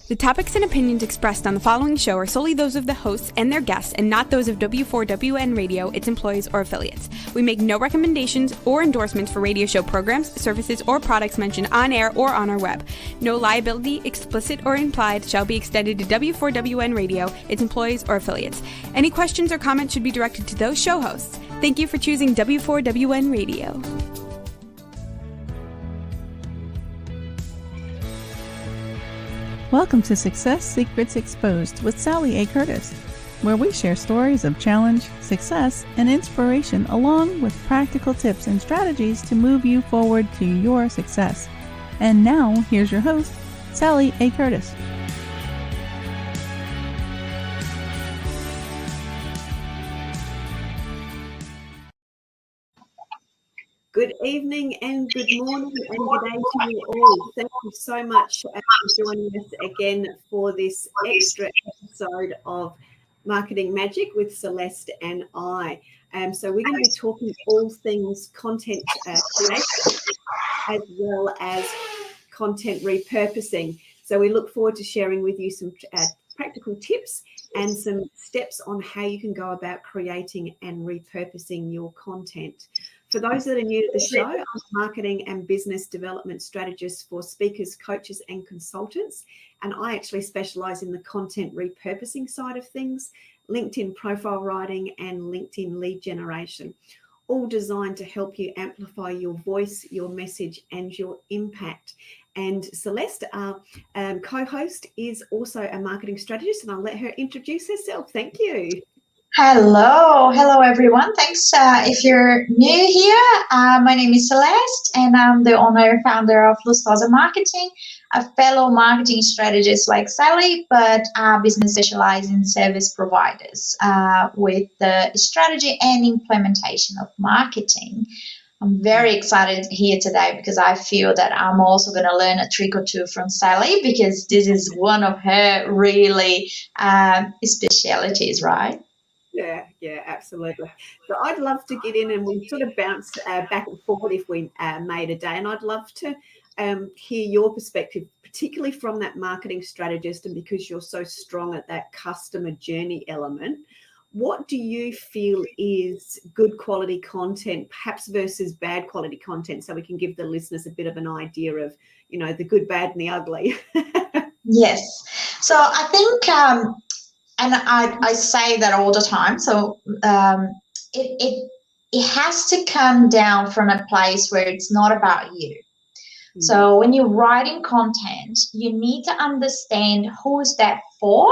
The topics and opinions expressed on the following show are solely those of the hosts and their guests and not those of W4WN Radio, its employees, or affiliates. We make no recommendations or endorsements for radio show programs, services, or products mentioned on air or on our web. No liability, explicit or implied, shall be extended to W4WN Radio, its employees, or affiliates. Any questions or comments should be directed to those show hosts. Thank you for choosing W4WN Radio. Welcome to Success Secrets Exposed with Sally A. Curtis, where we share stories of challenge, success, and inspiration along with practical tips and strategies to move you forward to your success. And now, here's your host, Sally A. Curtis. Good evening and good morning and good day to you all. Thank you so much for joining us again for this extra episode of Marketing Magic with Celeste and I. So we're going to be talking all things content creation as well as content repurposing. So we look forward to sharing with you some practical tips and some steps on how you can go about creating and repurposing your content. For those that are new to the show, I'm a marketing and business development strategist for speakers, coaches, and consultants. And I actually specialize in the content repurposing side of things, LinkedIn profile writing, and LinkedIn lead generation, all designed to help you amplify your voice, your message, and your impact. And Celeste, our co-host, is also a marketing strategist, and I'll let her introduce herself. Thank you. Hello everyone. Thanks. If you're new here, my name is Celeste and I'm the owner and founder of Lustosa Marketing, a fellow marketing strategist like Sally, but our business specializes in service providers with the strategy and implementation of marketing. I'm very excited here today because I feel that I'm also going to learn a trick or two from Sally because this is one of her really specialities, right? Yeah, absolutely. So I'd love to get in and we sort of bounce back and forward if we made a day. And I'd love to hear your perspective, particularly from that marketing strategist, and because you're so strong at that customer journey element. What do you feel is good quality content, perhaps versus bad quality content, so we can give the listeners a bit of an idea of, you know, the good, bad, and the ugly? Yes. So I think and I say that all the time. So it has to come down from a place where it's not about you. Mm-hmm. So when you're writing content, you need to understand who is that for.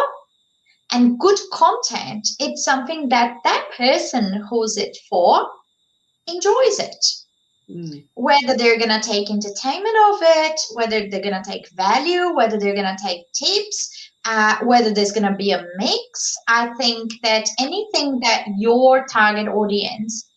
And good content, it's something that person who's it for enjoys it. Mm. Whether they're going to take entertainment of it, whether they're going to take value, whether they're going to take tips, whether there's going to be a mix. I think that anything that your target audience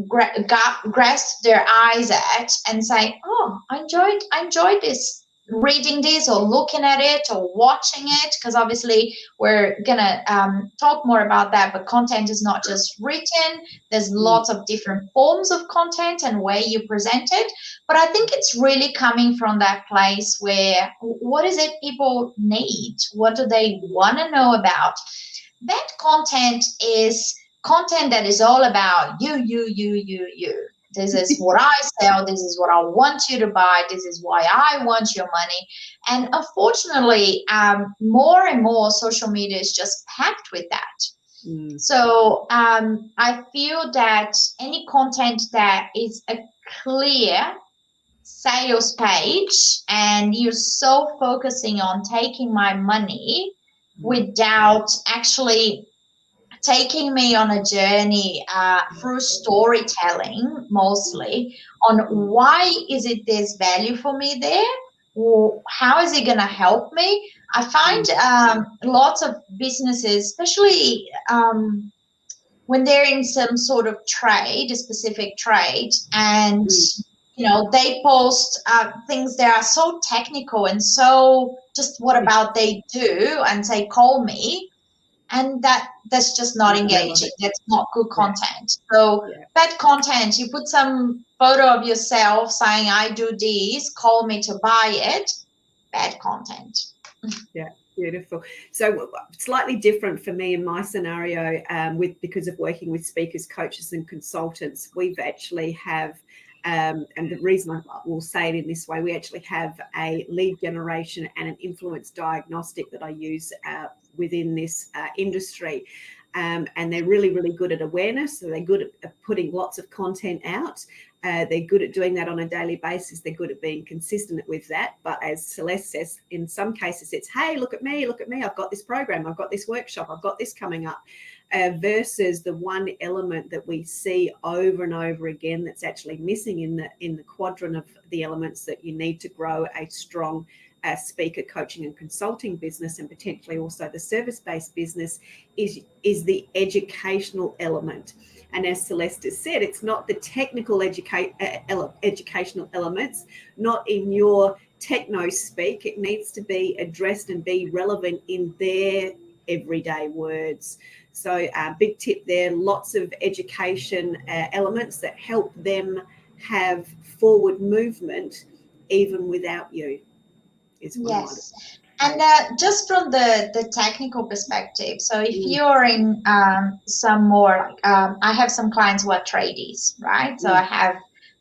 grasp their eyes at and say, oh, I enjoyed this, reading this or looking at it or watching it, because obviously we're going to talk more about that, but content is not just written. There's lots of different forms of content and way you present it. But I think it's really coming from that place where what is it people need? What do they want to know about? Bad content is content that is all about you. This is what I sell. This is what I want you to buy. This is why I want your money. And unfortunately, more and more social media is just packed with that. Mm. So I feel that any content that is a clear sales page and you're so focusing on taking my money without actually taking me on a journey through storytelling, mostly on why is it there's value for me there, or how is it going to help me. I find lots of businesses, especially when they're in some sort of trade, a specific trade, and you know, they post things that are so technical and so just what about they do and say, call me. And that's just not engaging. That's not good content. So bad content, you put some photo of yourself saying, I do this, call me to buy it. Bad content. Yeah, beautiful. So slightly different for me in my scenario, because of working with speakers, coaches, and consultants. We've actually have, and the reason I will say it in this way, we actually have a lead generation and an influence diagnostic that I use within this industry. And they're really, really good at awareness. So they're good at putting lots of content out. They're good at doing that on a daily basis. They're good at being consistent with that. But as Celeste says, in some cases, it's, hey, look at me. I've got this program. I've got this workshop. I've got this coming up. Versus the one element that we see over and over again that's actually missing in the quadrant of the elements that you need to grow a strong speaker coaching and consulting business, and potentially also the service-based business, is the educational element. And as Celeste has said, it's not the technical educational elements, not in your techno speak. It needs to be addressed and be relevant in their everyday words. So big tip there, lots of education elements that help them have forward movement even without you. Yes. And just from the technical perspective, so if you're in some more, I have some clients who are tradies, right? So I have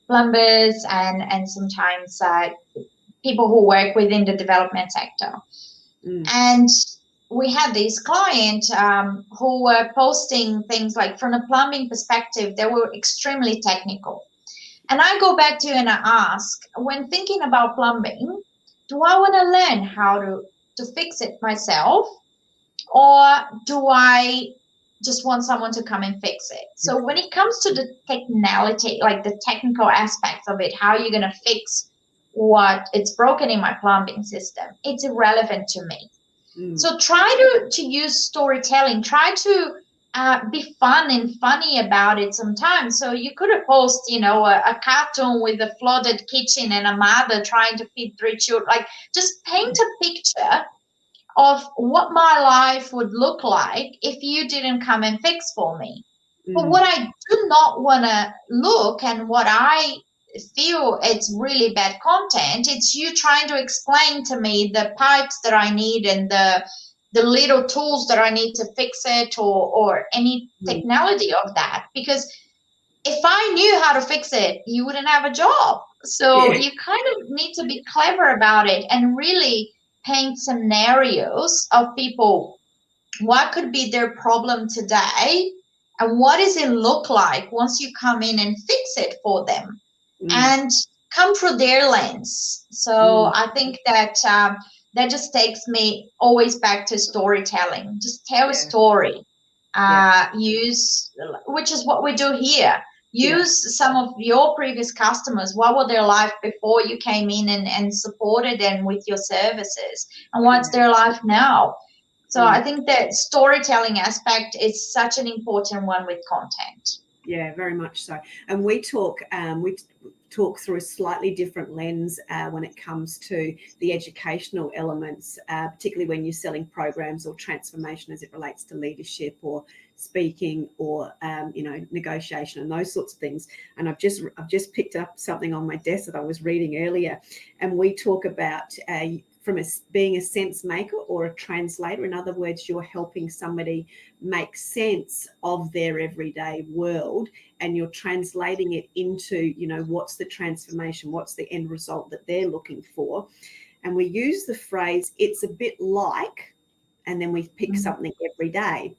plumbers and sometimes people who work within the development sector. And we had this client who were posting things like, from a plumbing perspective, they were extremely technical. And I go back to you and I ask, when thinking about plumbing, do I want to learn how to fix it myself, or do I just want someone to come and fix it? So when it comes to the technicality, like the technical aspects of it, how are you going to fix what it's broken in my plumbing system, it's irrelevant to me. So try to use storytelling, try to be fun and funny about it sometimes. So you could have posted, a cartoon with a flooded kitchen and a mother trying to feed 3 children. Like, just paint a picture of what my life would look like if you didn't come and fix for me. But what I do not want to look, and what I feel it's really bad content, it's you trying to explain to me the pipes that I need and the little tools that I need to fix it, or any technology of that. Because if I knew how to fix it, you wouldn't have a job. So you kind of need to be clever about it and really paint scenarios of people. What could be their problem today? And what does it look like once you come in and fix it for them? And come through their lens. So I think that that just takes me always back to storytelling. Just tell a story. Use, which is what we do here. Use some of your previous customers. What were their life before you came in and supported them with your services? And what's their life now? So I think that storytelling aspect is such an important one with content. Yeah, very much so. And we talk through a slightly different lens when it comes to the educational elements, particularly when you're selling programs or transformation as it relates to leadership or speaking or negotiation and those sorts of things. And I've just picked up something on my desk that I was reading earlier, and we talk about from being a sense maker or a translator. In other words, you're helping somebody make sense of their everyday world, and you're translating it into, what's the transformation, what's the end result that they're looking for. And we use the phrase, it's a bit like, and then we pick something every day.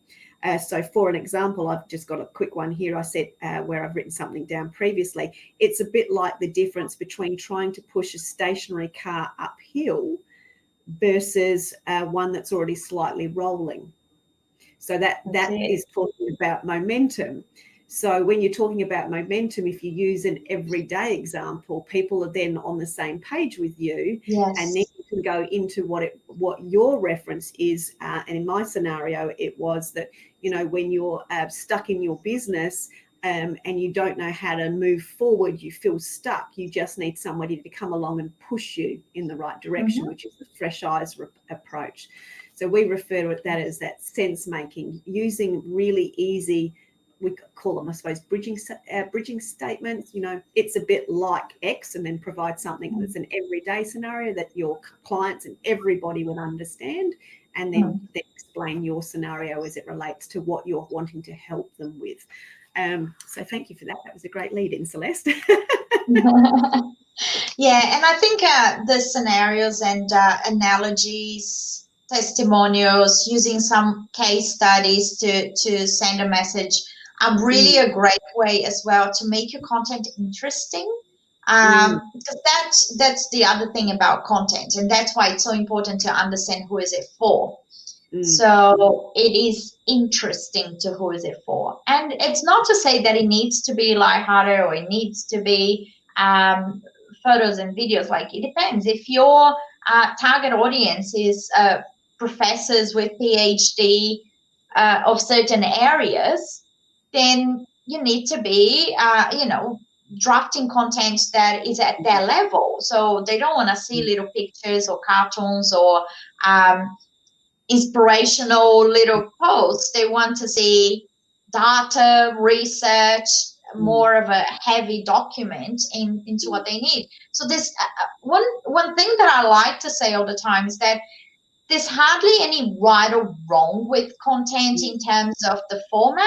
So for an example, I've just got a quick one here. I said where I've written something down previously, it's a bit like the difference between trying to push a stationary car uphill versus one that's already slightly rolling. So that is talking about momentum. So when you're talking about momentum, if you use an everyday example, people are then on the same page with you. Yes. And then you can go into what your reference is. And in my scenario, it was that, when you're stuck in your business and you don't know how to move forward, you feel stuck. You just need somebody to come along and push you in the right direction, which is the fresh eyes approach. So we refer to that as that sense making, using really easy we call them, I suppose, bridging statements. You know, it's a bit like X, and then provide something that's an everyday scenario that your clients and everybody would understand, and then explain your scenario as it relates to what you're wanting to help them with. So thank you for that. That was a great lead in, Celeste. Yeah, and I think the scenarios and analogies, testimonials, using some case studies to send a message are really a great way as well to make your content interesting. Because that's the other thing about content, and that's why it's so important to understand who is it for. So it is interesting to who is it for. And it's not to say that it needs to be lighthearted or it needs to be photos and videos. Like, it depends. If your target audience is professors with PhD of certain areas, then you need to be, drafting content that is at their level. So they don't want to see little pictures or cartoons or inspirational little posts. They want to see data, research, more of a heavy document into what they need. So this one thing that I like to say all the time is that there's hardly any right or wrong with content in terms of the format,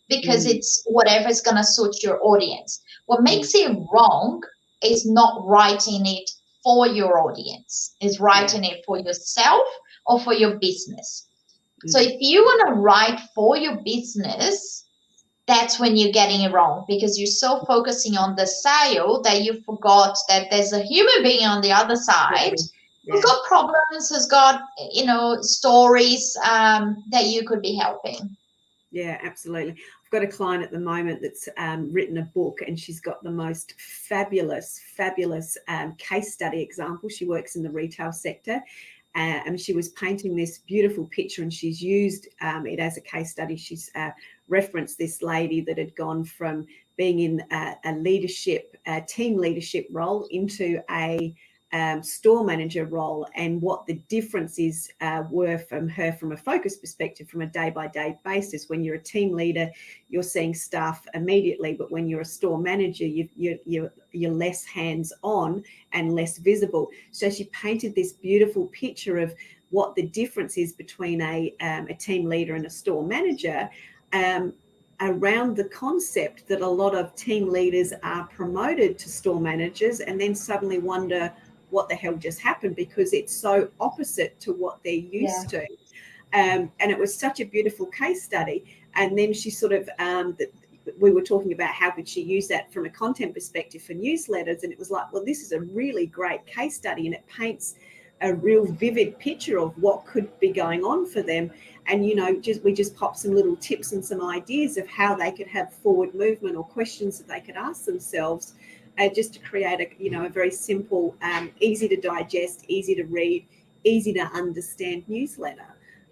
because it's whatever's going to suit your audience. What makes it wrong is not writing it for your audience, is writing it for yourself or for your business. So if you want to write for your business, that's when you're getting it wrong, because you're so focusing on the sale that you forgot that there's a human being on the other side who's got problems, who's got, stories that you could be helping. Yeah, absolutely. I've got a client at the moment that's written a book, and she's got the most fabulous case study example. She works in the retail sector, and she was painting this beautiful picture, and she's used it as a case study. She's referenced this lady that had gone from being in a team leadership role into a store manager role, and what the differences were from her from a focus perspective, from a day-by-day basis. When you're a team leader, you're seeing staff immediately, but when you're a store manager, you're less hands-on and less visible. So she painted this beautiful picture of what the difference is between a team leader and a store manager, around the concept that a lot of team leaders are promoted to store managers and then suddenly wonder what the hell just happened, because it's so opposite to what they're used to. And it was such a beautiful case study. And then she sort of, we were talking about how could she use that from a content perspective for newsletters. And it was like, well, this is a really great case study, and it paints a real vivid picture of what could be going on for them. And, we just popped some little tips and some ideas of how they could have forward movement or questions that they could ask themselves, just to create a very simple, easy to digest, easy to read, easy to understand newsletter.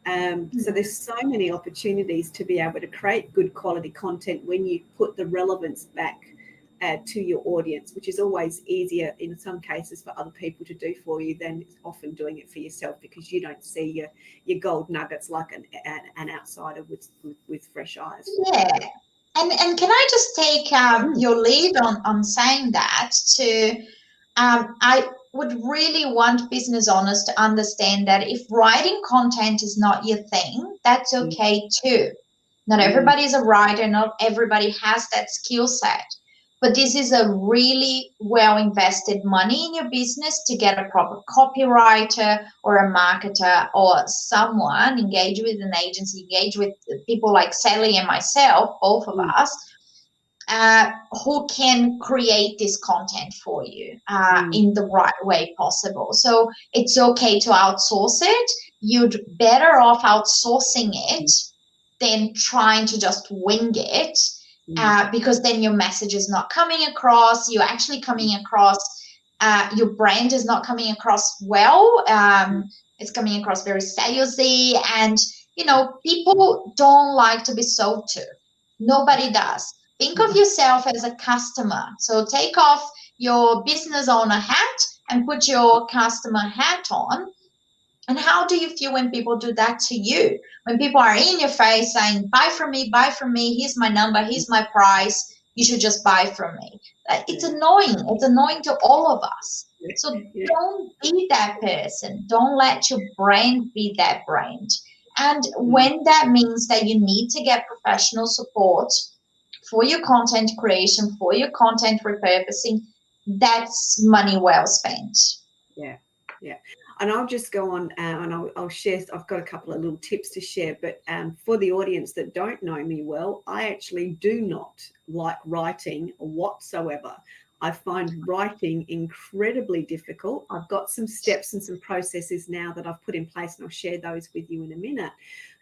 So there's so many opportunities to be able to create good quality content when you put the relevance back to your audience, which is always easier in some cases for other people to do for you than often doing it for yourself, because you don't see your gold nuggets like an outsider with fresh eyes. Yeah. And can I just take your lead on saying that I would really want business owners to understand that if writing content is not your thing, that's okay too. Not everybody is a writer, not everybody has that skill set. But this is a really well invested money in your business to get a proper copywriter or a marketer or someone, engage with an agency, engage with people like Sally and myself, both of us, who can create this content for you in the right way possible. So it's okay to outsource it. You'd better off outsourcing it than trying to just wing it. Because then your message is not coming across. You're actually coming across, your brand is not coming across well. It's coming across very salesy, and people don't like to be sold to. Nobody does. Think of yourself as a customer. So take off your business owner hat and put your customer hat on. And how do you feel when people do that to you? When people are in your face saying, buy from me, here's my number, here's my price, you should just buy from me. It's annoying. It's annoying to all of us. So don't be that person. Don't let your brand be that brand. And when that means that you need to get professional support for your content creation, for your content repurposing, that's money well spent. Yeah. And I'll just go on and I'll share. I've got a couple of little tips to share, but for the audience that don't know me well, I actually do not like writing whatsoever. I find writing incredibly difficult. I've got some steps and some processes now that I've put in place, and I'll share those with you in a minute.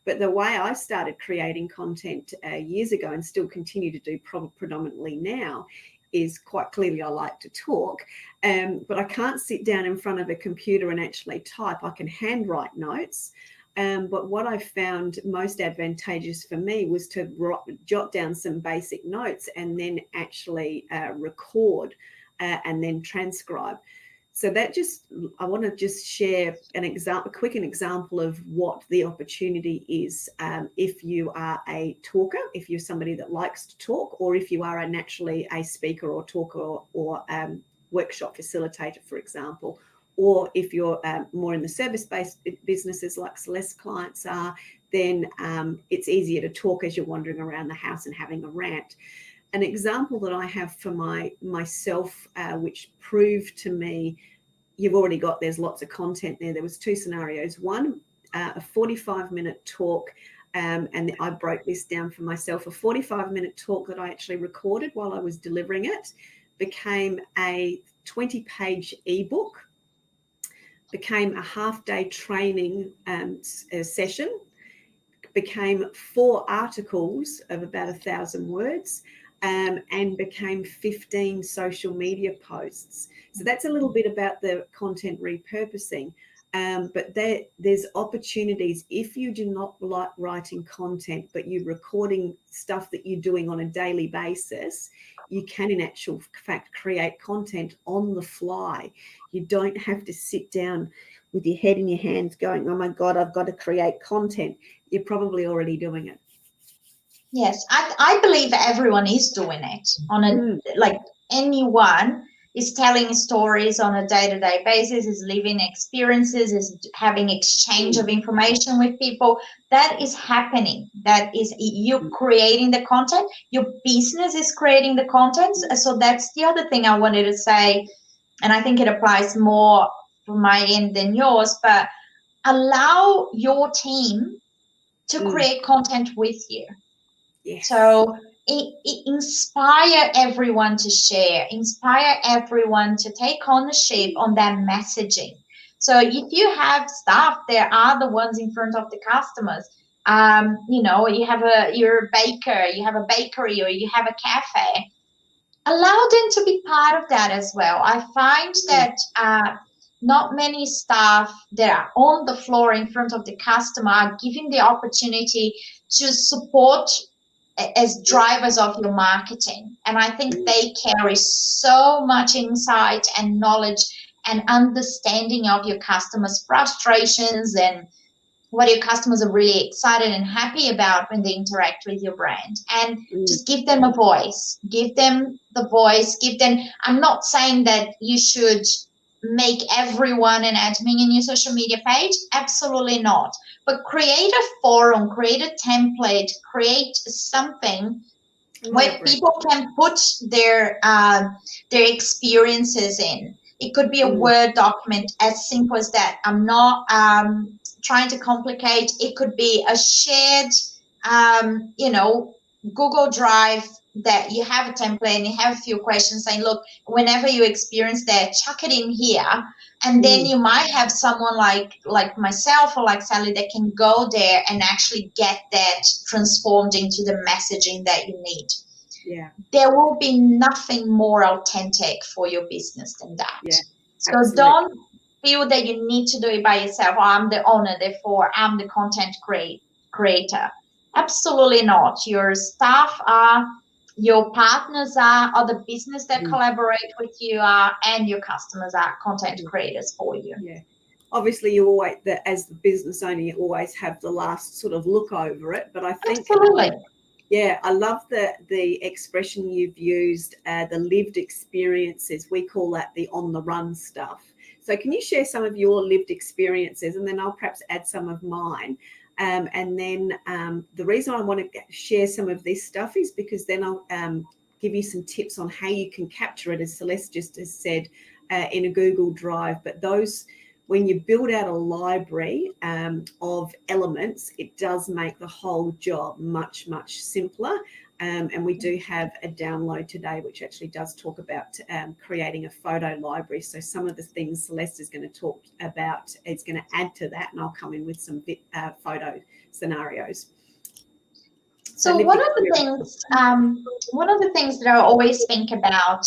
But the way I started creating content years ago and still continue to do predominantly now is quite clearly I like to talk, but I can't sit down in front of a computer and actually type. I can handwrite notes, but what I found most advantageous for me was to jot down some basic notes and then actually record and then transcribe. So that I want to just share a quick example of what the opportunity is if you are a talker, if you're somebody that likes to talk, or if you are naturally a speaker or talker or workshop facilitator, for example, or if you're more in the service-based businesses like Celeste's clients are, then it's easier to talk as you're wandering around the house and having a rant. An example that I have for myself, which proved to me, there's lots of content there. There was two scenarios. One, a 45-minute talk, and I broke this down for myself. A 45-minute talk that I actually recorded while I was delivering it became a 20-page ebook, became a half-day training session, became 4 articles of about 1,000 words, and became 15 social media posts. So that's a little bit about the content repurposing. But there's opportunities if you do not like writing content, but you're recording stuff that you're doing on a daily basis. You can, in actual fact, create content on the fly. You don't have to sit down with your head in your hands going, oh my God, I've got to create content. You're probably already doing it. Yes, I believe everyone is doing it like anyone is telling stories on a day-to-day basis, is living experiences, is having exchange of information with people. That is happening. That is, you're creating the content. Your business is creating the content. So that's the other thing I wanted to say, and I think it applies more from my end than yours, but allow your team to create content with you. Yes. So it inspire everyone to share, inspire everyone to take ownership on that messaging. So if you have staff, there are the ones in front of the customers. You're a baker, you have a bakery, or you have a cafe. Allow them to be part of that as well. I find that not many staff that are on the floor in front of the customer are given the opportunity to support as drivers of your marketing. And I think they carry so much insight and knowledge and understanding of your customers' frustrations and what your customers are really excited and happy about when they interact with your brand. And just give them a voice. Give them the voice. I'm not saying that you should make everyone an admin in your social media page. Absolutely not. But create a forum, create a template, create something where people can put their experiences in. It could be a Word document, as simple as that. I'm not trying to complicate. It could be a shared, Google Drive that you have a template and you have a few questions saying, look, whenever you experience that, chuck it in here. And then you might have someone like myself or like Sally that can go there and actually get that transformed into the messaging that you need. Yeah. There will be nothing more authentic for your business than that. Yeah, so absolutely. Don't feel that you need to do it by yourself. I'm the owner, therefore I'm the content creator. Absolutely not. Your staff are, your partners are, or the business that collaborate with you are, and your customers are content creators for you. Yeah. obviously you always, as the business owner, you always have the last sort of look over it. But I think, absolutely. Yeah, I love the expression you've used, the lived experiences. We call that the on the run stuff. So can you share some of your lived experiences, and then I'll perhaps add some of mine. And then the reason I want to share some of this stuff is because then I'll give you some tips on how you can capture it, as Celeste just has said, in a Google Drive. But those, when you build out a library of elements, it does make the whole job much, much simpler. And we do have a download today which actually does talk about creating a photo library. So some of the things Celeste is going to talk about is going to add to that, and I'll come in with some photo scenarios. So one of the things that I always think about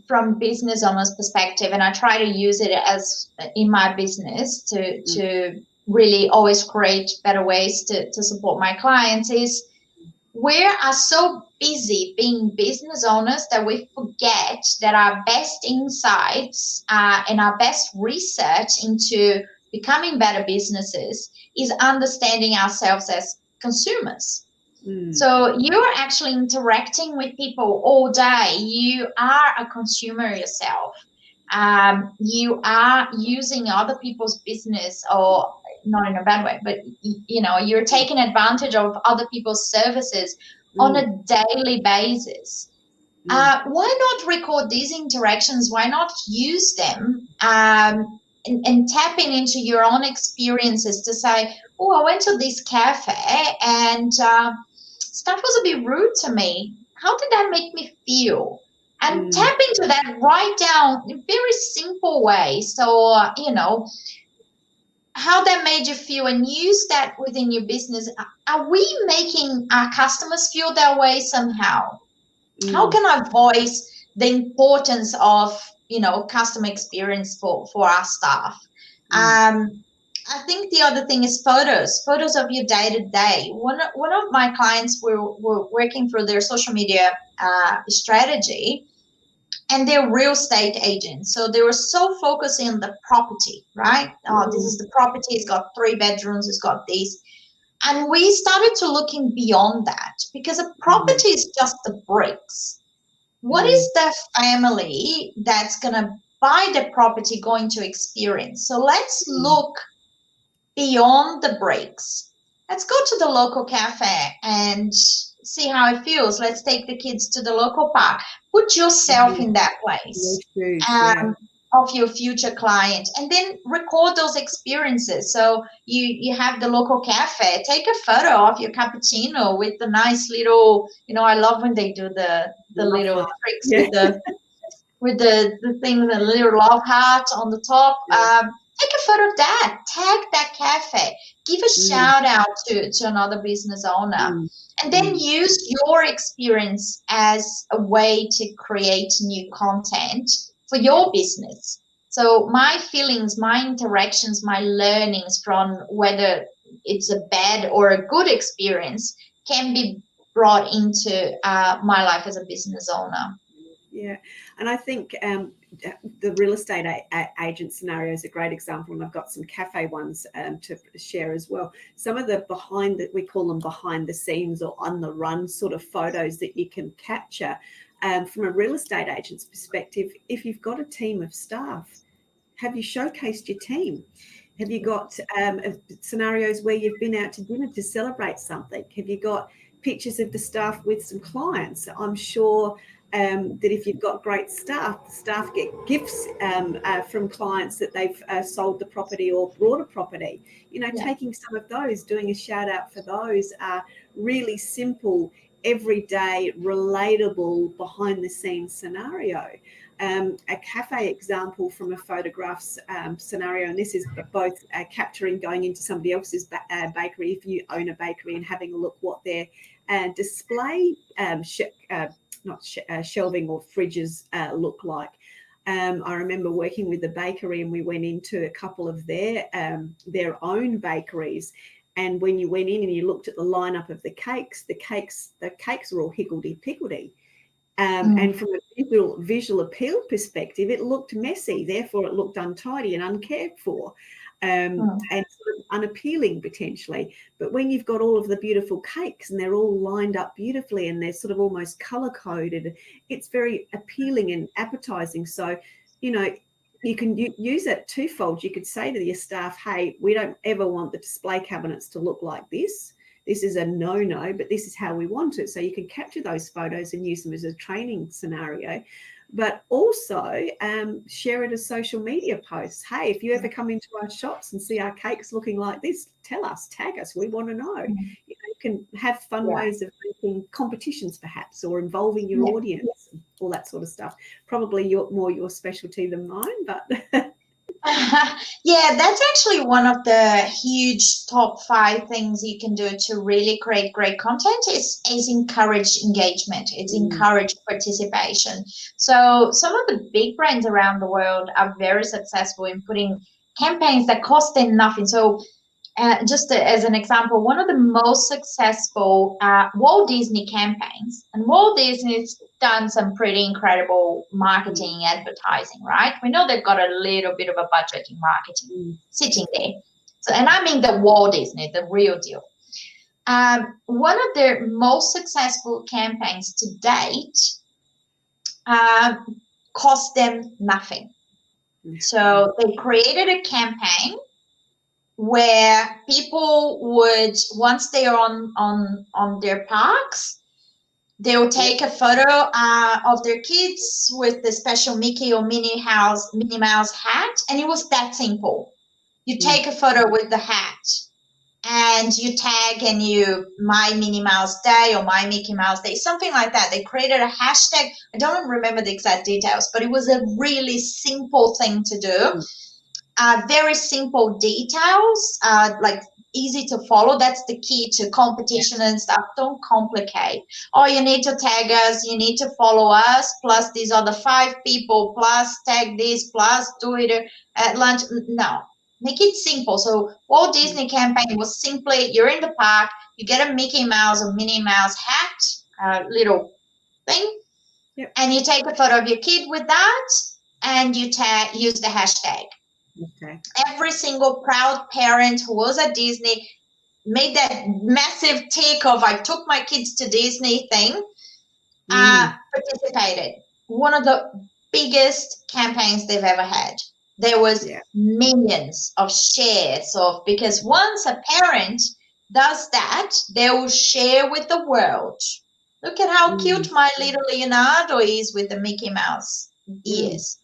from business owner's perspective, and I try to use it as in my business to really always create better ways to support my clients, is we are so busy being business owners that we forget that our best insights and our best research into becoming better businesses is understanding ourselves as consumers. So you're actually interacting with people all day. You are a consumer yourself. You are using other people's business, or not in a bad way, but you're taking advantage of other people's services on a daily basis. Why not record these interactions? Why not use them and tapping into your own experiences to say, oh, I went to this cafe and stuff was a bit rude to me. How did that make me feel? And tap into that, write down in very simple way. So, how that made you feel, and use that within your business. Are we making our customers feel that way somehow? How can I voice the importance of, customer experience for our staff? I think the other thing is photos of your day-to-day. One of my clients were working through their social media strategy, and they're real estate agents. So they were so focusing on the property, right? Oh, this is the property. It's got 3 bedrooms. It's got these. And we started to looking beyond that, because a property is just the bricks. What is the family that's going to buy the property going to experience? So let's look beyond the bricks. Let's go to the local cafe and see how it feels. Let's take the kids to the local park. Put yourself in that place of your future client, and then record those experiences. So you have the local cafe. Take a photo of your cappuccino with the nice little, I love when they do the little tricks with the thing, the little love heart on the top. Take a photo of that. Tag that cafe. Give a shout out to another business owner. And then use your experience as a way to create new content for your business. So my feelings, my interactions, my learnings from whether it's a bad or a good experience can be brought into my life as a business owner. Yeah, and I think the real estate agent scenario is a great example, and I've got some cafe ones to share as well. Some of the we call them behind the scenes or on the run sort of photos that you can capture from a real estate agent's perspective. If you've got a team of staff, have you showcased your team? Have you got scenarios where you've been out to dinner to celebrate something? Have you got pictures of the staff with some clients? I'm sure that if you've got great staff, the staff get gifts from clients that they've sold the property or brought a property. Taking some of those, doing a shout out for those are really simple, everyday, relatable, behind the scenes scenario. A cafe example from a photographs scenario, and this is both capturing going into somebody else's bakery, if you own a bakery, and having a look what their display shelving or fridges look like. I remember working with a bakery, and we went into a couple of their own bakeries. And when you went in and you looked at the lineup of the cakes were all higgledy-piggledy. And from a visual appeal perspective, it looked messy. Therefore, it looked untidy and uncared for, and sort of unappealing potentially. But when you've got all of the beautiful cakes and they're all lined up beautifully and they're sort of almost color coded, it's very appealing and appetizing. So, you know, you can use it twofold. You could say to your staff, hey, we don't ever want the display cabinets to look like this. This is a no-no, but this is how we want it. So you can capture those photos and use them as a training scenario, but also share it as social media posts. Hey, if you ever come into our shops and see our cakes looking like this, tell us, tag us. We want to know. You can have fun ways of making competitions perhaps, or involving your audience, and all that sort of stuff. Probably more your specialty than mine, but... Yeah, that's actually one of the huge top 5 things you can do to really create great content is encourage engagement. It's encourage participation. So some of the big brands around the world are very successful in putting campaigns that cost them nothing. So just as an example, one of the most successful Walt Disney campaigns, and Walt Disney's done some pretty incredible marketing, advertising, right? We know they've got a little bit of a budget in marketing sitting there. So, and I mean the Walt Disney, the real deal. One of their most successful campaigns to date cost them nothing. So they created a campaign where people would, once they're on their parks, they'll take a photo of their kids with the special Mickey or Minnie Mouse hat, and it was that simple. You take a photo with the hat, and you tag and you My Minnie Mouse Day or My Mickey Mouse Day, something like that. They created a hashtag. I don't remember the exact details, but it was a really simple thing to do. Very simple details, like easy to follow. That's the key to competition and stuff. Don't complicate. Oh, you need to tag us, you need to follow us, plus these other 5 people, plus tag this, plus do it at lunch. No, make it simple. So Walt Disney campaign was simply, you're in the park, you get a Mickey Mouse or Minnie Mouse hat, little thing, and you take a photo of your kid with that, and you use the hashtag. Okay. Every single proud parent who was at Disney made that massive tick of I took my kids to Disney thing, participated. One of the biggest campaigns they've ever had. There was millions of shares of, because once a parent does that, they will share with the world. Look at how cute my little Leonardo is with the Mickey Mouse ears.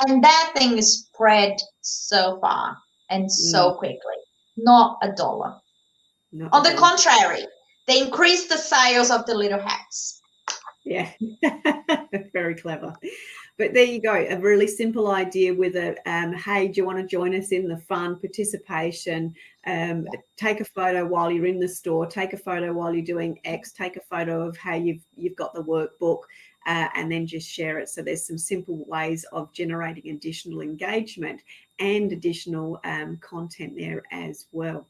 And that thing is spread so far and so quickly. Not a dollar. On the contrary, they increase the sales of the little hats. Yeah, very clever. But there you go, a really simple idea with a, hey, do you want to join us in the fun participation? Take a photo while you're in the store, take a photo while you're doing X, take a photo of how you've got the workbook, and then just share it. So there's some simple ways of generating additional engagement and additional content there as well.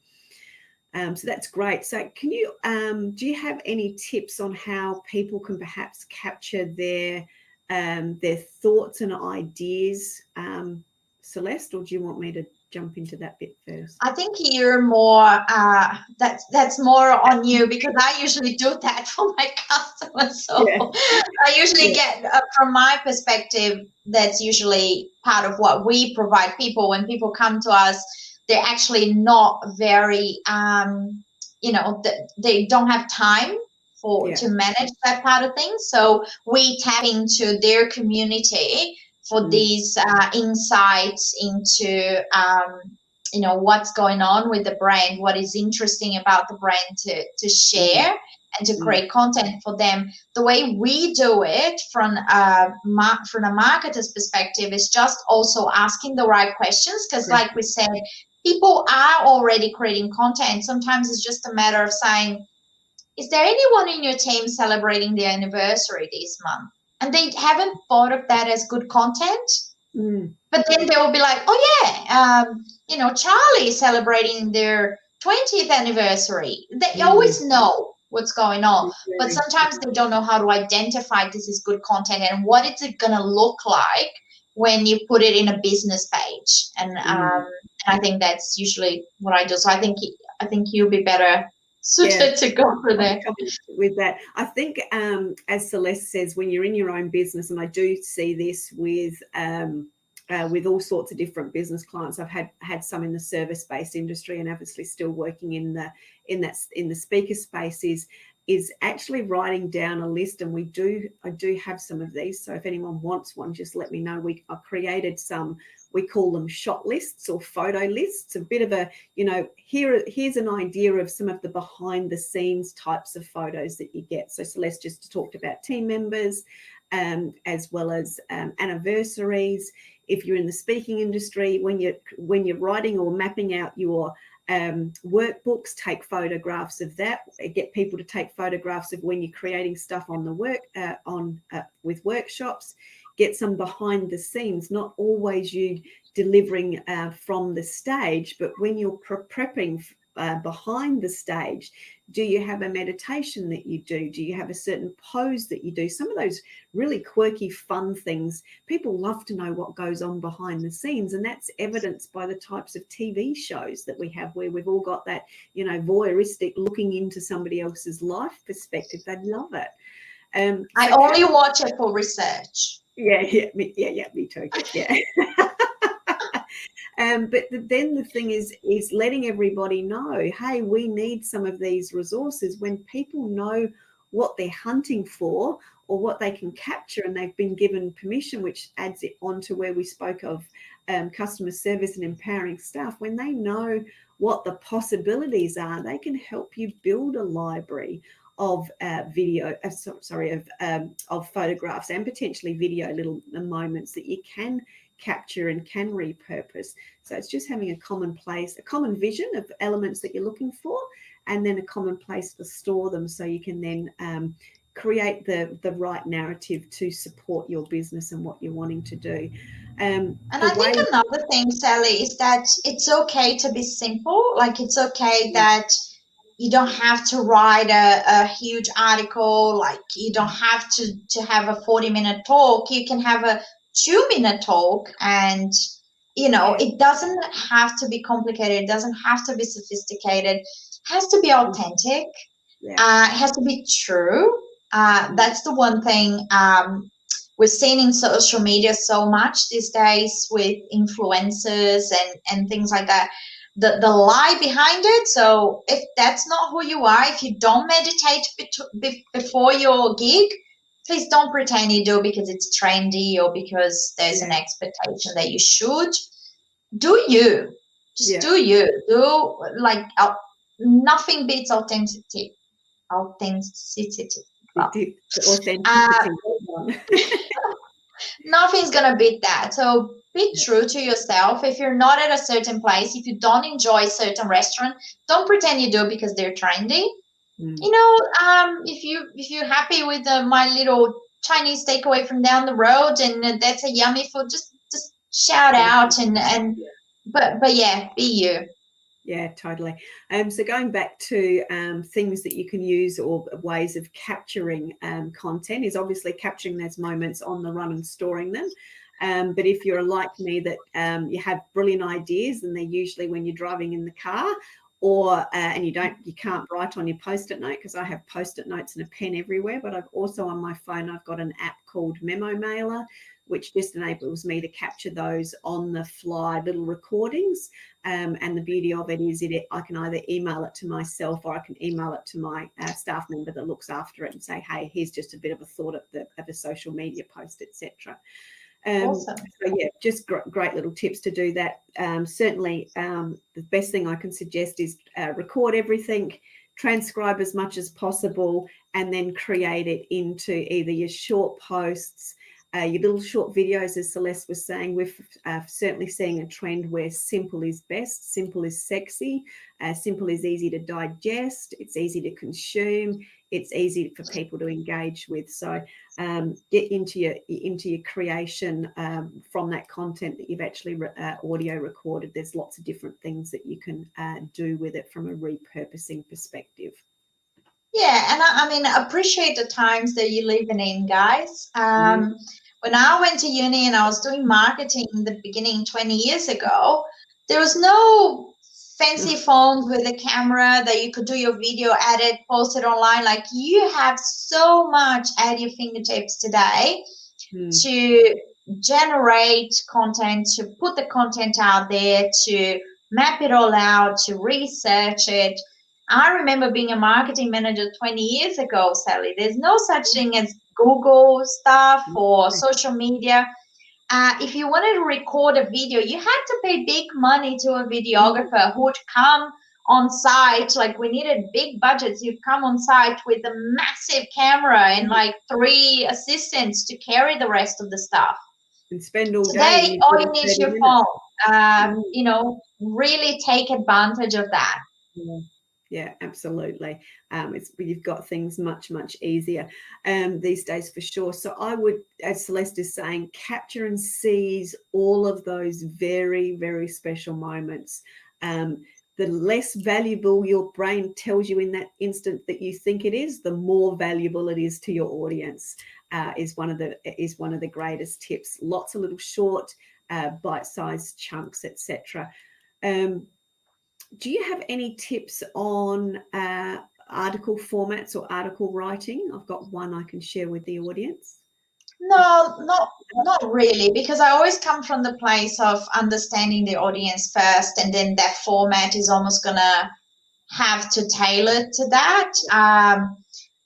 So that's great. So can you, do you have any tips on how people can perhaps capture their thoughts and ideas, Celeste, or do you want me to jump into that bit first? I think you're more, that's more on you, because I usually do that for my customers. So I usually get, from my perspective, that's usually part of what we provide people. When people come to us, they're actually not very, they don't have time to manage that part of things. So we tap into their community for these insights into, what's going on with the brand, what is interesting about the brand to share and to create content for them. The way we do it from a marketer's perspective is just also asking the right questions, because like we said, people are already creating content. Sometimes it's just a matter of saying, is there anyone in your team celebrating their anniversary this month? And they haven't thought of that as good content. But then they will be like, oh yeah, Charlie is celebrating their 20th anniversary. They always know what's going on. But sometimes they don't know how to identify this is good content and what is it going to look like when you put it in a business page. And I think that's usually what I do. So I think you'll be better suited to go for that. With that, I think as Celeste says, when you're in your own business, and I do see this with all sorts of different business clients. I've had some in the service-based industry, and obviously still working in the speaker space, is actually writing down a list. And I do have some of these. So if anyone wants one, just let me know. I've created some. We call them shot lists or photo lists. A bit of a, here's an idea of some of the behind the scenes types of photos that you get. So Celeste just talked about team members, as well as anniversaries. If you're in the speaking industry, when you're writing or mapping out your workbooks, take photographs of that. Get people to take photographs of when you're creating stuff on the with workshops. Get some behind the scenes, not always you delivering from the stage, but when you're prepping behind the stage, do you have a meditation that you do? Do you have a certain pose that you do? Some of those really quirky, fun things. People love to know what goes on behind the scenes, and that's evidenced by the types of TV shows that we have, where we've all got that, voyeuristic looking into somebody else's life perspective. They love it. I only watch it for research. Yeah, me too. Yeah. But then the thing is letting everybody know, hey, we need some of these resources. When people know what they're hunting for or what they can capture, and they've been given permission, which adds it on to where we spoke of customer service and empowering staff. When they know what the possibilities are, they can help you build a library of of photographs and potentially video little moments that you can capture and can repurpose. So it's just having a common vision of elements that you're looking for, and then a common place to store them, so you can then create the right narrative to support your business and what you're wanting to do. And I think another thing, Sally, is that it's okay to be simple. Like, it's okay that you don't have to write a huge article. Like, you don't have to have a 40-minute talk. You can have a 2-minute talk, and it doesn't have to be complicated. It doesn't have to be sophisticated. It has to be authentic. It has to be true. That's the one thing we're seeing in social media so much these days with influencers and things like that. The lie behind it. So if that's not who you are, if you don't meditate before your gig, please don't pretend you do because it's trendy or because there's an expectation that you should. Do you. Just do you. Do, like, nothing beats authenticity. Nothing's going to beat that. So be true to yourself. If you're not at a certain place, if you don't enjoy a certain restaurant, don't pretend you do because they're trendy. If you're happy with my little Chinese takeaway from down the road and that's a yummy food, just shout out but yeah, be you. Yeah, totally. So going back to things that you can use or ways of capturing content is obviously capturing those moments on the run and storing them. But if you're like me, that you have brilliant ideas, and they're usually when you're driving in the car, or and you can't write on your post-it note, because I have post-it notes and a pen everywhere. But I've also on my phone, I've got an app called Memo Mailer, which just enables me to capture those on the fly little recordings. And the beauty of it is I can either email it to myself, or I can email it to my staff member that looks after it and say, hey, here's just a bit of a thought of a social media post, etc. Awesome. So yeah, just great little tips to do that. Certainly the best thing I can suggest is record everything, transcribe as much as possible, and then create it into either your short posts, your little short videos. As Celeste was saying, we're certainly seeing a trend where simple is best, simple is sexy, simple is easy to digest, it's easy to consume, it's easy for people to engage with. So get into your creation from that content that you've actually audio recorded. There's lots of different things that you can do with it from a repurposing perspective. Yeah, and I mean, appreciate the times that you're living in, guys. When I went to uni and I was doing marketing in the beginning 20 years ago, there was no fancy phones with a camera that you could do your video edit, post it online. Like, you have so much at your fingertips today to generate content, to put the content out there, to map it all out, to research it. I remember being a marketing manager 20 years ago, Sally. There's no such thing as Google stuff or social media. If you wanted to record a video, you had to pay big money to a videographer who would come on site. Like, we needed big budgets. You'd come on site with a massive camera and like 3 assistants to carry the rest of the stuff. And spend all Today, day. all you need is your phone. You know, really take advantage of that. Yeah, absolutely. You've got things much easier these days for sure. So I would, as Celeste is saying, capture and seize all of those very, very special moments. The less valuable your brain tells you in that instant that you think it is, the more valuable it is to your audience. Is one of the greatest tips. Lots of little short, bite-sized chunks, etc. Do you have any tips on article formats or article writing? I've got one I can share with the audience. No, not really, because I always come from the place of understanding the audience first, and then that format is almost gonna have to tailor to that.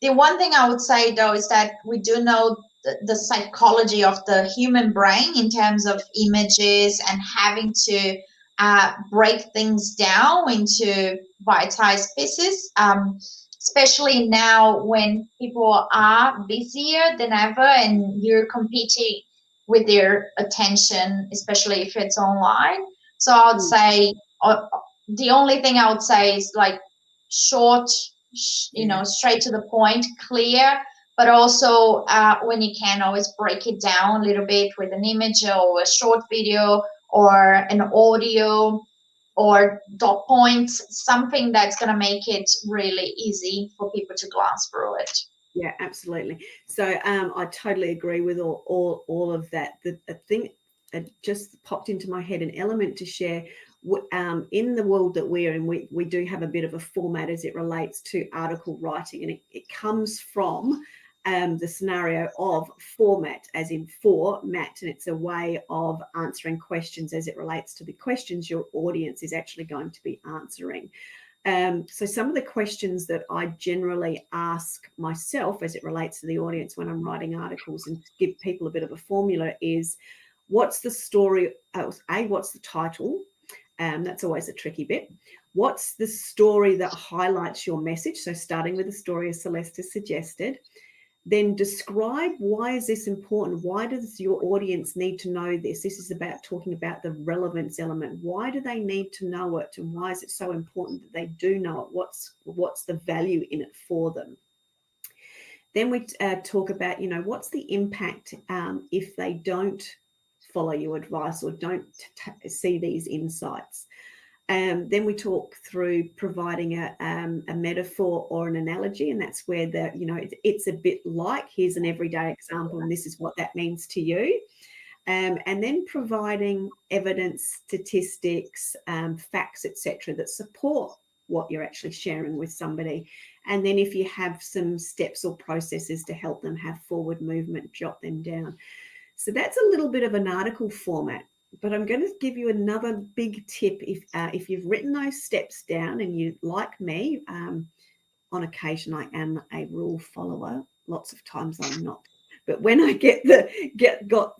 The one thing I would say though is that we do know the psychology of the human brain in terms of images and having to break things down into bite-sized pieces, especially now when people are busier than ever and you're competing with their attention, especially if it's online. So I would say the only thing I would say is like short, straight to the point, clear, but also when you can, always break it down a little bit with an image or a short video or an audio or dot points, something that's going to make it really easy for people to glance through it. Yeah, absolutely. So I totally agree with all of that. The thing that just popped into my head, an element to share. In the world that we're in, we do have a bit of a format as it relates to article writing, and it comes from the scenario of format, as in format, and it's a way of answering questions as it relates to the questions your audience is actually going to be answering. So some of the questions that I generally ask myself as it relates to the audience when I'm writing articles and give people a bit of a formula is, what's the story? What's the title? That's always a tricky bit. What's the story that highlights your message? So starting with the story, as Celeste has suggested. Then describe, why is this important? Why does your audience need to know this? This is about talking about the relevance element. Why do they need to know it? And why is it so important that they do know it? What's the value in it for them? Then we talk about, what's the impact if they don't follow your advice or don't see these insights. Then we talk through providing a metaphor or an analogy, and that's where it's a bit like, here's an everyday example and this is what that means to you. And then providing evidence, statistics, facts, etc., that support what you're actually sharing with somebody. And then if you have some steps or processes to help them have forward movement, jot them down. So that's a little bit of an article format, but I'm going to give you another big tip. If you've written those steps down, and you, like me, on occasion I am a rule follower. Lots of times I'm not. But when I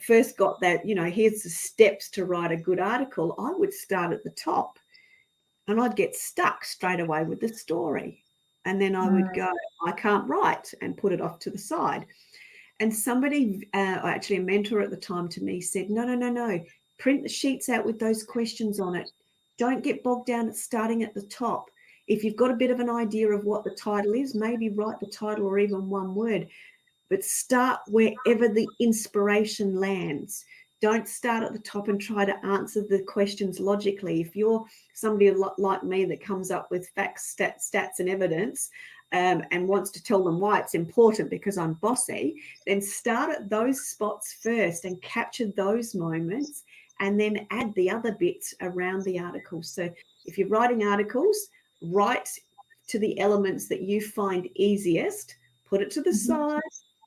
first got that, here's the steps to write a good article, I would start at the top, and I'd get stuck straight away with the story, and then I would go, I can't write, and put it off to the side. And somebody, actually a mentor at the time to me, said, no, print the sheets out with those questions on it. Don't get bogged down at starting at the top. If you've got a bit of an idea of what the title is, maybe write the title or even one word, but start wherever the inspiration lands. Don't start at the top and try to answer the questions logically. If you're somebody like me that comes up with facts, stats and evidence, and wants to tell them why it's important because I'm bossy, then start at those spots first and capture those moments, and then add the other bits around the article. So if you're writing articles, write to the elements that you find easiest, put it to the side,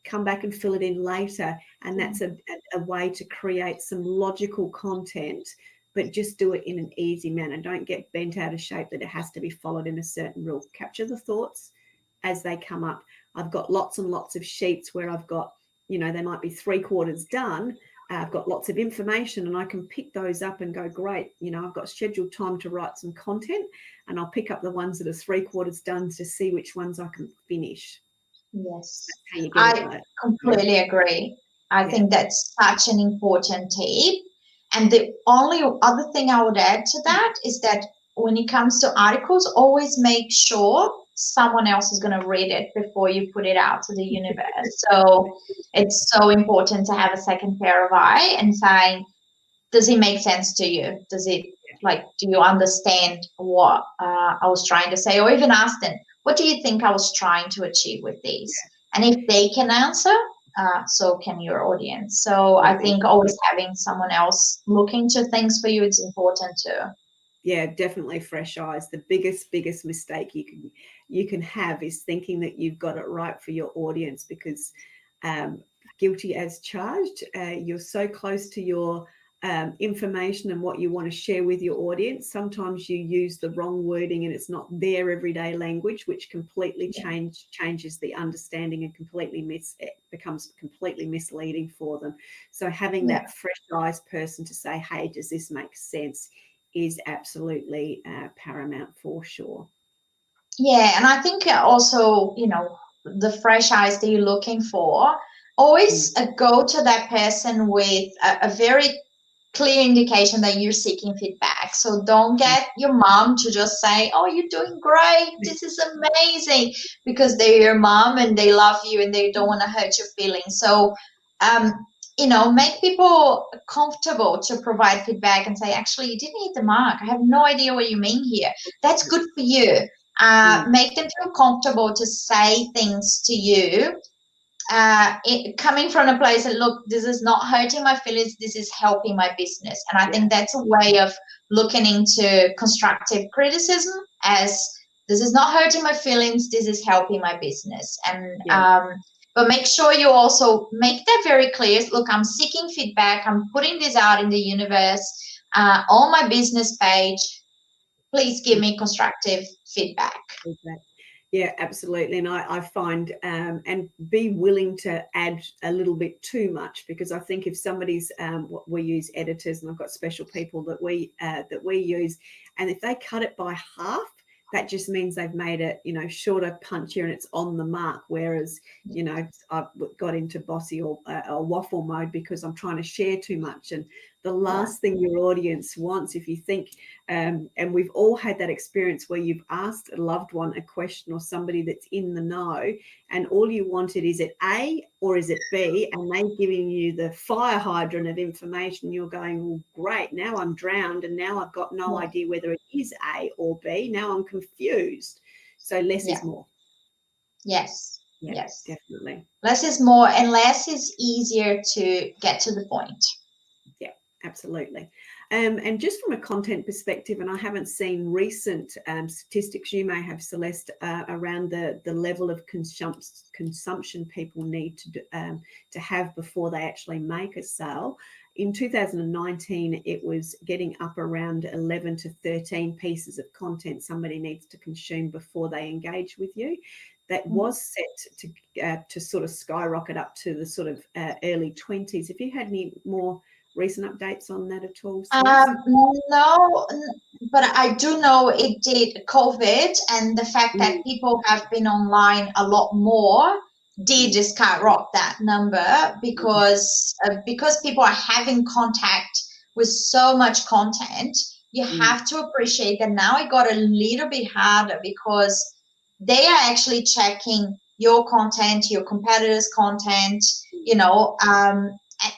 come back and fill it in later. And that's a way to create some logical content, but just do it in an easy manner. Don't get bent out of shape that it has to be followed in a certain rule. Capture the thoughts as they come up. I've got lots and lots of sheets where I've got, they might be 3/4 done. I've got lots of information and I can pick those up and go, great, I've got scheduled time to write some content, and I'll pick up the ones that are 3/4 done to see which ones I can finish. Yes, I completely agree. I think that's such an important tip. And the only other thing I would add to that is that when it comes to articles, always make sure someone else is going to read it before you put it out to the universe. So it's so important to have a second pair of eye and saying, does it make sense to you? Does it, do you understand what I was trying to say? Or even ask them, what do you think I was trying to achieve with these? And if they can answer, so can your audience. So I think always having someone else looking to things for you is important too. Yeah, definitely fresh eyes. The biggest mistake you can have is thinking that you've got it right for your audience, because guilty as charged. You're so close to your information and what you want to share with your audience. Sometimes you use the wrong wording and it's not their everyday language, which completely changes the understanding and becomes completely misleading for them. So having that fresh eyes person to say, hey, does this make sense, is absolutely paramount for sure. Yeah, and I think also, the fresh eyes that you're looking for, always go to that person with a very clear indication that you're seeking feedback. So don't get your mom to just say, oh, you're doing great, this is amazing, because they're your mom and they love you and they don't want to hurt your feelings. So make people comfortable to provide feedback and say, actually, you didn't hit the mark. I have no idea what you mean here. That's good for you. Make them feel comfortable to say things to you, coming from a place that, look, this is not hurting my feelings, this is helping my business. And I think that's a way of looking into constructive criticism as, this is not hurting my feelings, this is helping my business. And but make sure you also make that very clear. Look, I'm seeking feedback, I'm putting this out in the universe on my business page. Please give me constructive feedback. Yeah, absolutely. And I find, and be willing to add a little bit too much, because I think if somebody's, we use editors, and I've got special people that we use, and if they cut it by half, that just means they've made it, shorter, punchier, and it's on the mark. Whereas, I've got into bossy or waffle mode because I'm trying to share too much. And the last thing your audience wants, if you think, and we've all had that experience where you've asked a loved one a question or somebody that's in the know, and all you wanted, is it A or is it B? And they're giving you the fire hydrant of information. You're going, well, great, now I'm drowned and now I've got no idea whether it is A or B. Now I'm confused. So less is more. Yes. Yeah, yes, definitely. Less is more, and less is easier to get to the point. Yeah, absolutely. And just from a content perspective, and I haven't seen recent statistics you may have, Celeste, around the level of consumption people need to have before they actually make a sale. In 2019, it was getting up around 11 to 13 pieces of content somebody needs to consume before they engage with you. That was set to sort of skyrocket up to the sort of early 20s. Have you had any more recent updates on that at all? No, but I do know it did. COVID and the fact that people have been online a lot more did skyrocket that number, because people are having contact with so much content. You have to appreciate that now it got a little bit harder, because they are actually checking your content, your competitors' content,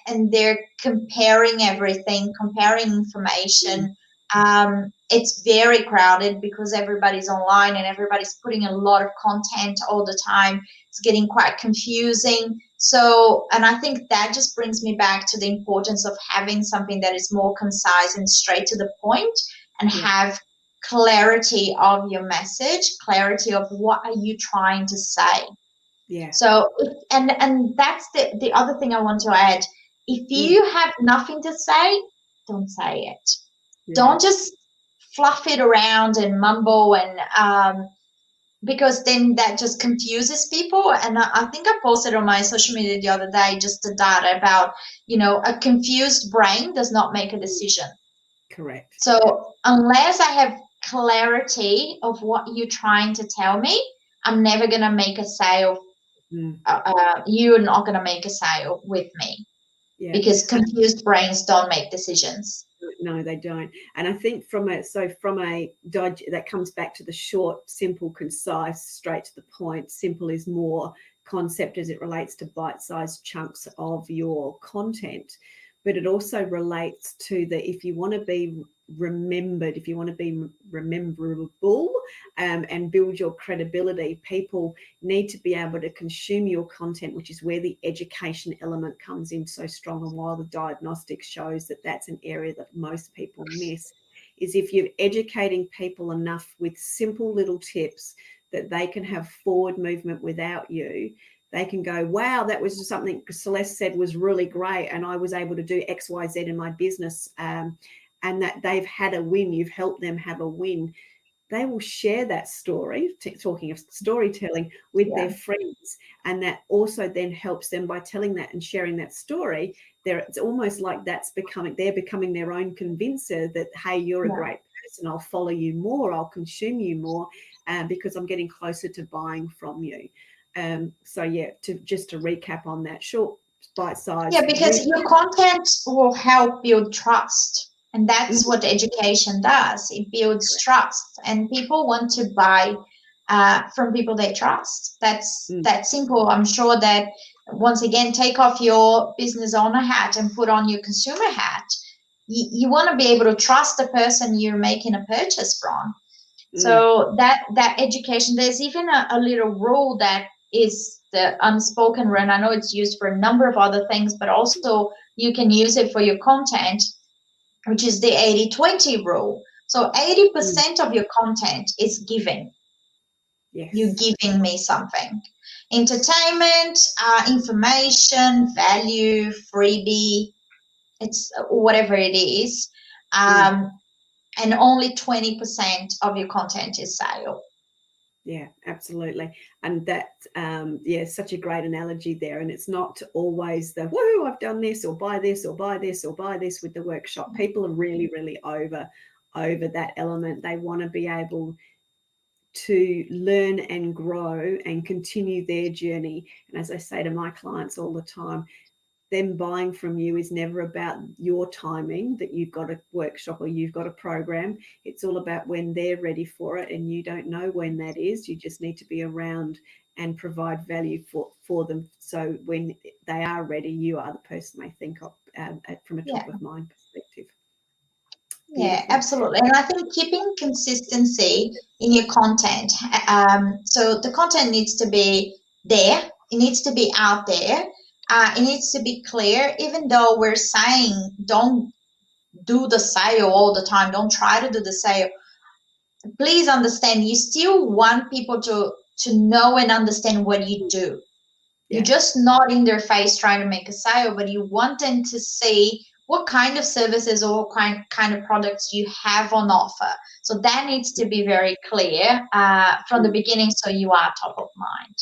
and they're comparing everything, comparing information. It's very crowded because everybody's online and everybody's putting a lot of content all the time. It's getting quite confusing. So, and I think that just brings me back to the importance of having something that is more concise and straight to the point, and have clarity of your message, clarity of what are you trying to say. Yeah. So, and that's the other thing I want to add. If you have nothing to say, don't say it. Yeah. Don't just fluff it around and mumble, and because then that just confuses people. And I think I posted on my social media the other day just the data about, a confused brain does not make a decision. Correct. So unless I have clarity of what you're trying to tell me, I'm never going to make a sale. You're not going to make a sale with me, because confused brains don't make decisions. No, they don't. And I think that comes back to the short, simple, concise, straight to the point. Simple is more concept as it relates to bite-sized chunks of your content. But it also relates to if you want to be remembered, if you want to be rememberable, and build your credibility, people need to be able to consume your content, which is where the education element comes in so strong. And while the diagnostic shows that that's an area that most people miss, is if you're educating people enough with simple little tips that they can have forward movement without you, they can go, wow, that was something Celeste said was really great, and I was able to do X, Y, Z in my business, and that they've had a win. You've helped them have a win. They will share that story, talking of storytelling, with their friends, and that also then helps them by telling that and sharing that story. It's almost like they're becoming their own convincer that, hey, you're a great person. I'll follow you more. I'll consume you more, because I'm getting closer to buying from you. Just to recap on that short bite size. Yeah, because your content will help build trust. And that's what education does. It builds trust, and people want to buy from people they trust. That's that simple. I'm sure that, once again, take off your business owner hat and put on your consumer hat. You want to be able to trust the person you're making a purchase from. So that education, there's even a little rule that is the unspoken rule. I know it's used for a number of other things, but also you can use it for your content, which is the 80-20 rule. So 80% of your content is giving. Yes. You're giving me something. Entertainment, information, value, freebie, it's whatever it is. And only 20% of your content is sale. Yeah, absolutely. And that's, such a great analogy there. And it's not always the, woohoo, I've done this, or buy this, or buy this, or buy this with the workshop. People are really, really over that element. They want to be able to learn and grow and continue their journey. And as I say to my clients all the time, them buying from you is never about your timing, that you've got a workshop or you've got a program. It's all about when they're ready for it, and you don't know when that is. You just need to be around and provide value for them. So when they are ready, you are the person they think of from a top of mind perspective. Yeah, absolutely. And I think keeping consistency in your content. So the content needs to be there. It needs to be out there. It needs to be clear, even though we're saying don't do the sale all the time. Don't try to do the sale. Please understand, you still want people to know and understand what you do. You're just not in their face trying to make a sale, but you want them to see what kind of services or what kind of products you have on offer. So that needs to be very clear from the beginning, so you are top of mind.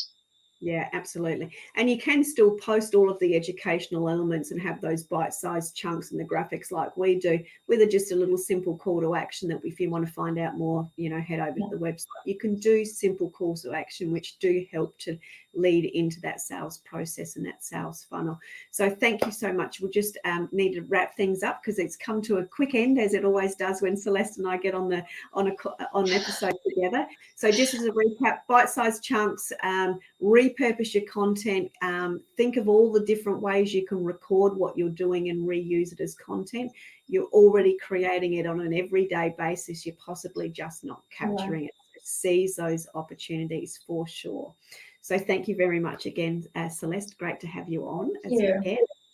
Yeah, absolutely. And you can still post all of the educational elements and have those bite-sized chunks and the graphics like we do, with just a little simple call to action that if you want to find out more, head over to the website. You can do simple calls to action which do help to lead into that sales process and that sales funnel. So thank you so much. We'll just need to wrap things up because it's come to a quick end, as it always does when Celeste and I get on an episode together. So just as a recap, bite-sized chunks, repurpose your content, think of all the different ways you can record what you're doing and reuse it as content. You're already creating it on an everyday basis. You're possibly just not capturing it. Seize those opportunities for sure. So thank you very much again, Celeste. Great to have you on.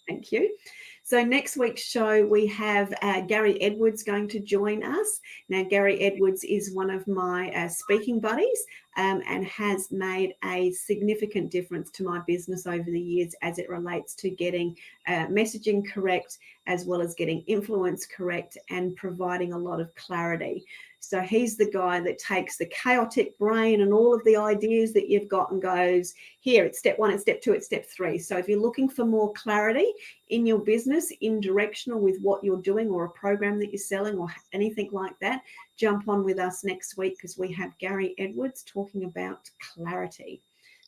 Thank you. So next week's show, we have Gary Edwards going to join us. Now, Gary Edwards is one of my speaking buddies and has made a significant difference to my business over the years as it relates to getting messaging correct, as well as getting influence correct and providing a lot of clarity. So he's the guy that takes the chaotic brain and all of the ideas that you've got and goes, here, it's step 1, it's step 2, it's step 3. So if you're looking for more clarity in your business, in directional with what you're doing or a program that you're selling or anything like that, jump on with us next week because we have Gary Edwards talking about clarity.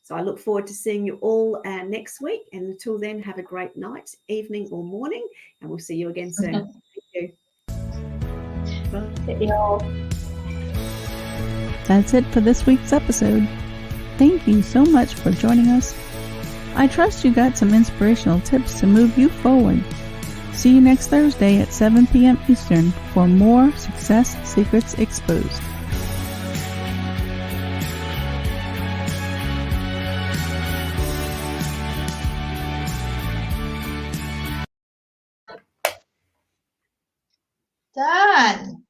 So I look forward to seeing you all next week. And until then, have a great night, evening or morning, and we'll see you again soon. Thank you. That's it for this week's episode. Thank you so much for joining us. I trust you got some inspirational tips to move you forward. See you next Thursday at 7 p.m. Eastern for more Success Secrets Exposed. Done.